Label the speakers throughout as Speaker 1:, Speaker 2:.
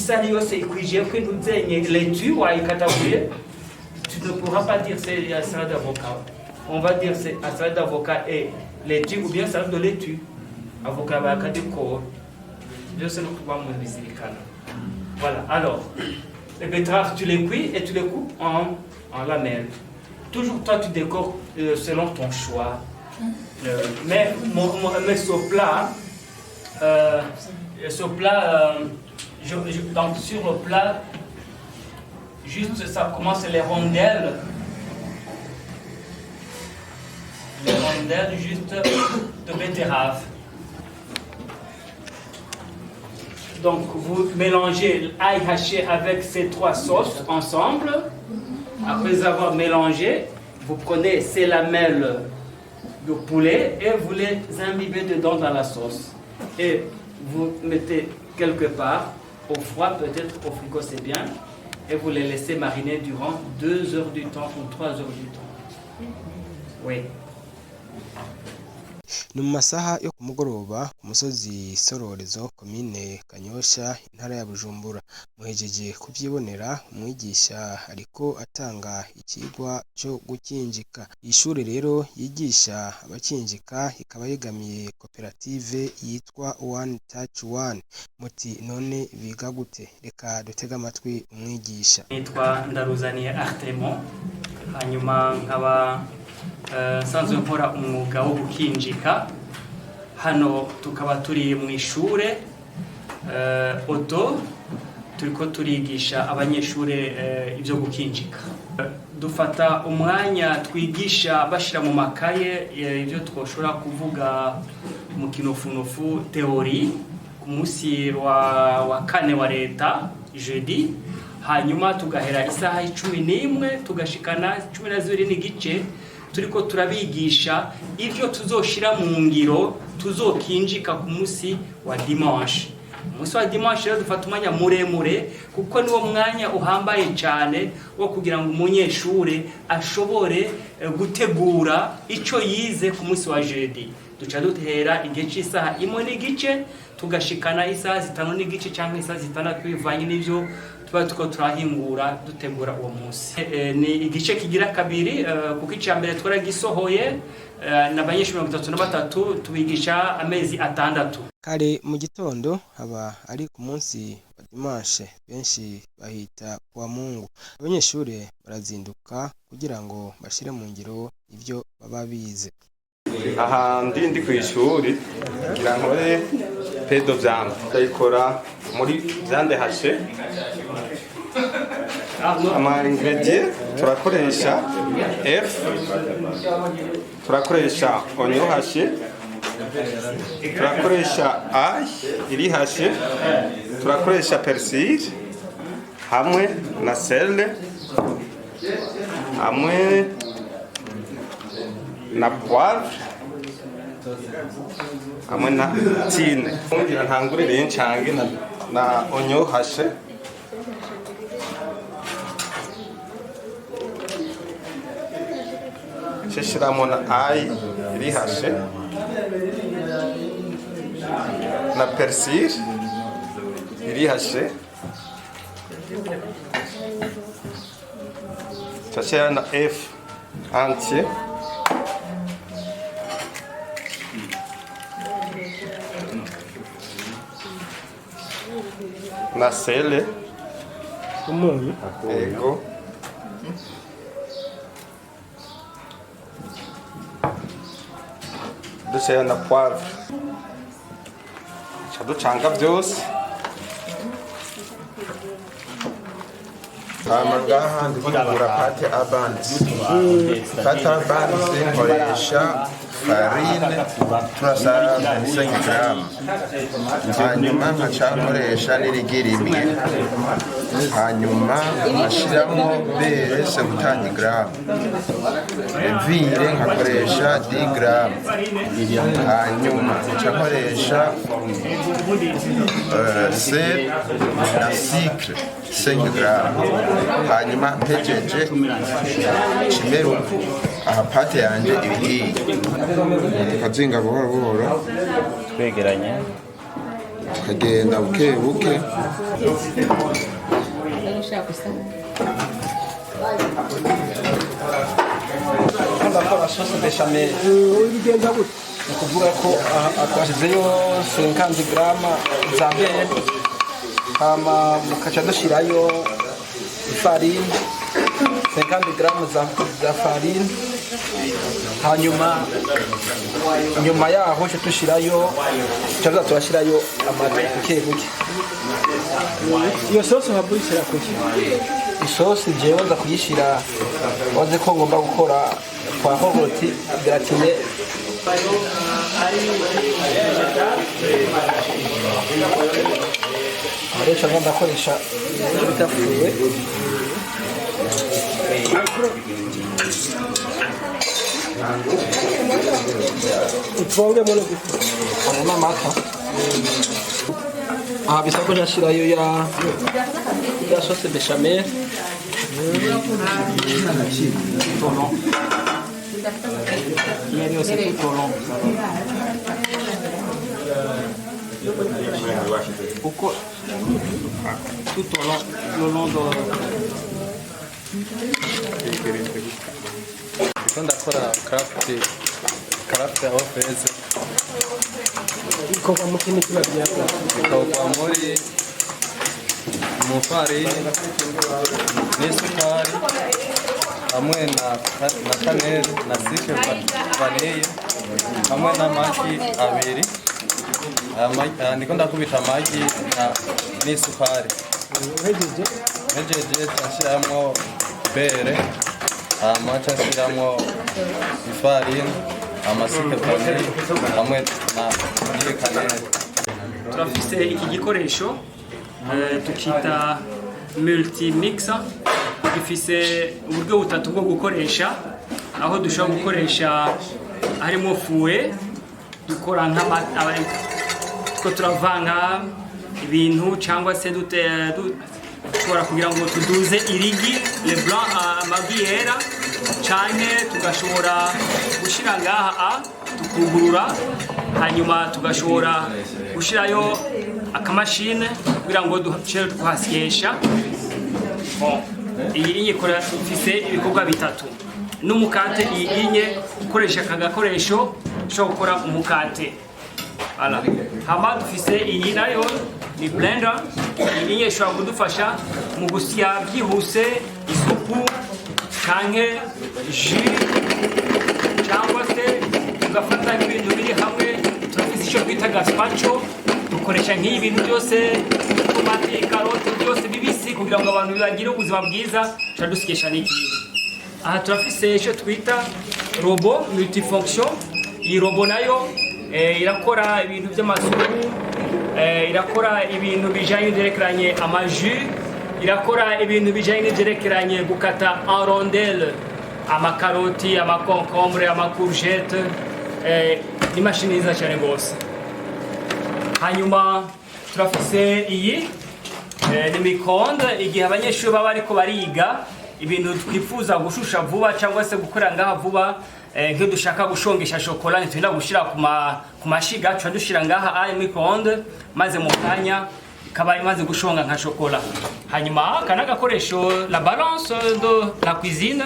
Speaker 1: isari yose ikwije ko intuzenye laitue wayikataguye, tu ne pourras pas dire c'est la salade d'avocat. On va dire c'est la salade d'avocat et laitue ou bien salade de laitue. Avocat bakadiko. Je sais le pouvoir me bizirikana. Voilà. Alors, les betteraves tu les cuis et tu les coupes en lamelles. Toujours toi tu décores selon ton choix. Mais ce plat, donc sur le plat, juste ça commence les rondelles juste de betterave. Donc vous mélangez l'ail haché avec ces trois sauces ensemble. Après avoir mélangé, vous prenez ces lamelles de poulet et vous les imbibez dedans dans la sauce. Et vous mettez quelque part, au froid peut-être, au frigo c'est bien, et vous les laissez mariner durant 2 heures du temps ou 3 heures du temps. Oui.
Speaker 2: Ni mu masaha yo ku mugoroba ku musozi Sororezo komine Kanyosha intara ya Bujumbura. Muhejeje kuvyibonera umwigisha ariko atanga ikigwa cyo gukinjika. Ishuri rero yigisha abakinjika ikaba yegamiye koperative yitwa One Touch One. Muti none biga gute? Reka dutega amatwi umwigisha.
Speaker 1: Nitwa Ndaruzaniye Artemon, hanyuma nkaba nsanzwe nkora umwuga wo gukinjika. Hano tukaba turi mu ishure Odo, turiko turigisha abanyeshure ibyo gukinjika. Dufata umwanya twigisha bashira mu makaye ibyo twoshobora kuvuga mu kinofunofu teori ku munsi wa kane wa leta jeudi, hanyuma tugahera isaha 11 tugashikana 12 n'igice turiko turabigisha ivyo tuzoshira mu ngiro tuzokinjika ku munsi wa dimanche. Umunsi wa dimanche rero dufata umwanya muremure kuko niwo mwanya uhambaye cyane wo kugira ngo umunyeshure ashobore gutegura ico yize ku munsi wa jeudi. Duca dutera igihe cy'isaha 1 n'igice tugashikana isaha 5 n'igice cyangwa isaha 6 bivanye n'ivyo tuba tuko turahingura dutegura uwo munsi. Ni igice kigira kabiri kuko icambere twaragisohoye n'abanyeshuri 33 tubigisha amezi 6.
Speaker 2: Kare mu gitondo haba ari ku munsi wa dimanche, benshi bahita kwa Mungu. Abanyeshuri barazinduka kugira ngo bashire mu ngiro ivyo baba bize.
Speaker 3: Aha ndi ku ishuri kugira nkore pedo vyanga ndayikora muri vyande hashe. Ama ingredient turakoresha F, turakoresha onyo hashe, turakoresha ail iri hashe, turakoresha persil hamwe na sel hamwe na poivre hamwe na tine. Ngira ntangurire nchange na onyo hashe. Shishiramo na ail iri hashe na persil iri hashe, shashira na F entier, na sele
Speaker 2: Umunyu
Speaker 3: ego, dushira na poivre, ducanga byose.
Speaker 4: Amagaha ndikugura pate abanzi. Pate abanzi nkoresha farine turasara 5 gram. Hanyuma nkacakoresha n'irigi rimwe. Hanyuma nkashiramo bere 70 gram. Vire nkakoresha 10 gram. Hanyuma nkakoresha sel na sucre 5 gram. Hanyuma mpejeje chimeru aha pate yanje ibihiye tukazinga buhoro buhoro twegeranya akagenda buke buke.
Speaker 5: Ndakora sauce bechamel. Ni ukuvuga ko twashyizeyo 50 grama za beurre, hama mukaca dushyirayo ifarini 50 grama za farine, hanyuma nyuma yaho cyo dushyirayo turashyirayo amata buke buke. Iyo sauce waburisira kuki? Isosi jewe nza kuyishyira waze ko ngomba gukora kwa hogoti gratine. Aresha ngomba koresha bitafuwe. Utvonge mole bifu. Ana maka. Bisako nyashirayo ya sauce bechamel. Il y a aussi tout au long. Pourquoi tout au long, le long de...
Speaker 6: ndakora craft office
Speaker 5: Ikorwa mu kindi kiba byako.
Speaker 6: ikorwa muri mu farini n'isukari hamwe na kaneli na sike vanille hamwe n'amagi abiri. Ndiko ndakubita amagi n'isukari. Nejeje nshyiramo bere, hama nshyiramo ifarini, amasike vanille hamwe na kaneli.
Speaker 1: turafise iki gikoresho tukita multimixer, gifise uburyo butatu bwo gukoresha, aho dushobora gukoresha harimo fuwe dukora ko turavanga ibintu cyangwa se dushobora kugira ngo tuduze irigi le blanc amagi yera, cyane tugashobora gushira ngaha tukugurura, hanyuma tugashobora gushirayo akamashine kugira ngo duce twasyesha. Iyi nyikora ifise ibikorwa bitatu. N'umukate iyi ukoresha aka gakoresho ushobora gukora umukate. Voilà. Hama dufise iyi nayo ni blender. Iyi ishobora kudufasha mu gusya byihuse isupu kanke jus cyangwa se tugafata ibintu biri hamwe. Turafise icyo twita gazpacho, dukoresha nk'iyi bintu byose, tomate, karote byose bibisi kugira ngo abantu bagire ubuzima bwiza, turadusikesha n'ikintu. Aha turafise icyo twita robo multifonction. Iyi robo nayo irakora ibintu by'amasuku, irakora ibintu bijanye n'ibyerekeranye amaju, irakora ibintu bijanye n'ibyerekeranye gukata en rondelle amakaroti, amakonkombre, amacourgette. Ni mashini nziza cyane rwose. Hanyuma turafise iyi ni micro-ondes, igihe abanyeshuri baba bariko bariga ibintu twifuza gushusha vuba cyangwa se gukora ngaha vuba, nk'iyo dushaka gushongesha shokora ntitunda gushira ku mashiga, tuba dushira ngaha micro-ondes maze mu kanya ikaba imaze gushonga nka shokora. Hanyuma aka n'agakoresho la balance de la cuisine,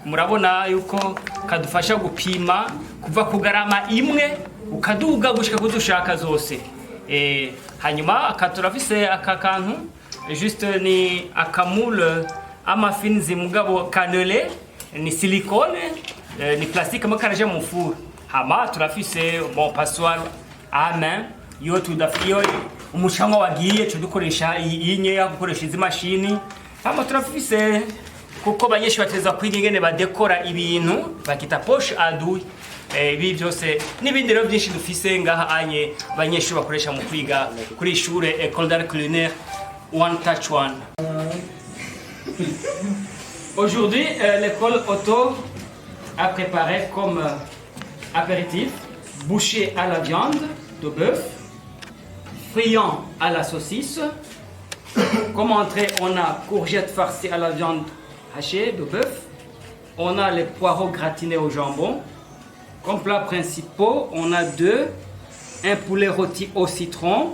Speaker 1: murabona yuko kadufasha gupima kuva ku garama imwe ukaduga gushika kudushaka zose. Hanyuma aka turafise aka kantu juste ni akamule amafinzi mugabo kanele, ni silicone, ni plastique makaraje mu four. Hama turafise bon passoire à main yo tudafiyo umucanwa wagiye cyo dukoresha iyi nyeya gukoresha izi mashini. Hama turafise kuko abanyeshuri bateza kwiga ingene badekora ibintu bakita poche à douille. Ibi byose n'ibindi rero byinshi dufise ngaha anye abanyeshuri bakoresha mu kwiga kuri ishure École d'Art Culinaire One Touch One. Aujourd'hui, l'école Otto a préparé comme apéritif bouchée à la viande de bœuf, friand à la saucisse. Comme entrée, on a courgettes farcies à la viande hachée de bœuf. On a les poireaux gratinés au jambon. Comme plat principaux, on a un poulet rôti au citron,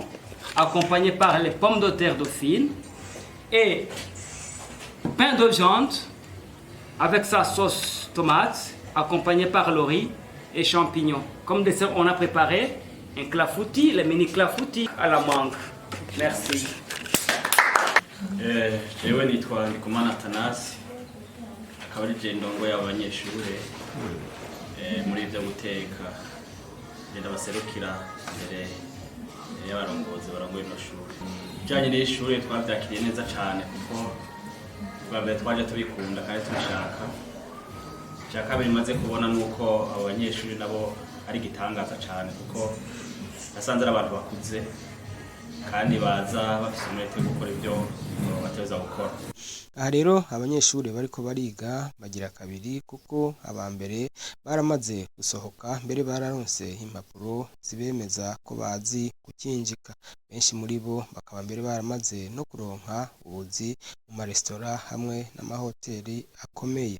Speaker 5: accompagné par les pommes de terre dauphine et pain de viande avec sa sauce tomate, accompagné par le riz et champignons. Comme dessert, on a préparé un clafoutis, les mini clafoutis à la mangue. Merci.
Speaker 7: Jewe nitwa Ndikumana Athanasi, akaba ari je ndongo y'abanyeshure muri ivyo guteka, ngenda baserukira imbere y'abarongozi barongoye ino shuri. Bijanye n'ishure twavyakiriye neza cane kuko twabere twaje tubikunda kandi tubishaka. Icya kabiri maze kubona nuko abo banyeshuri nabo ari igitangaza cane kuko nasanze ari abantu bakuze kandi baza bafite umwete wo gukora ibyo bateza gukora.
Speaker 2: Aha rero abanyeshuri bariko bariga bagira kabiri kuko abambere baramaze gusohoka mbere bararonse impapuro zibemeza ko bazi gukinjika. Benshi muri bo bakaba mbere baramaze no kuronka ubuzi mu maresitora hamwe n'amahoteli akomeye.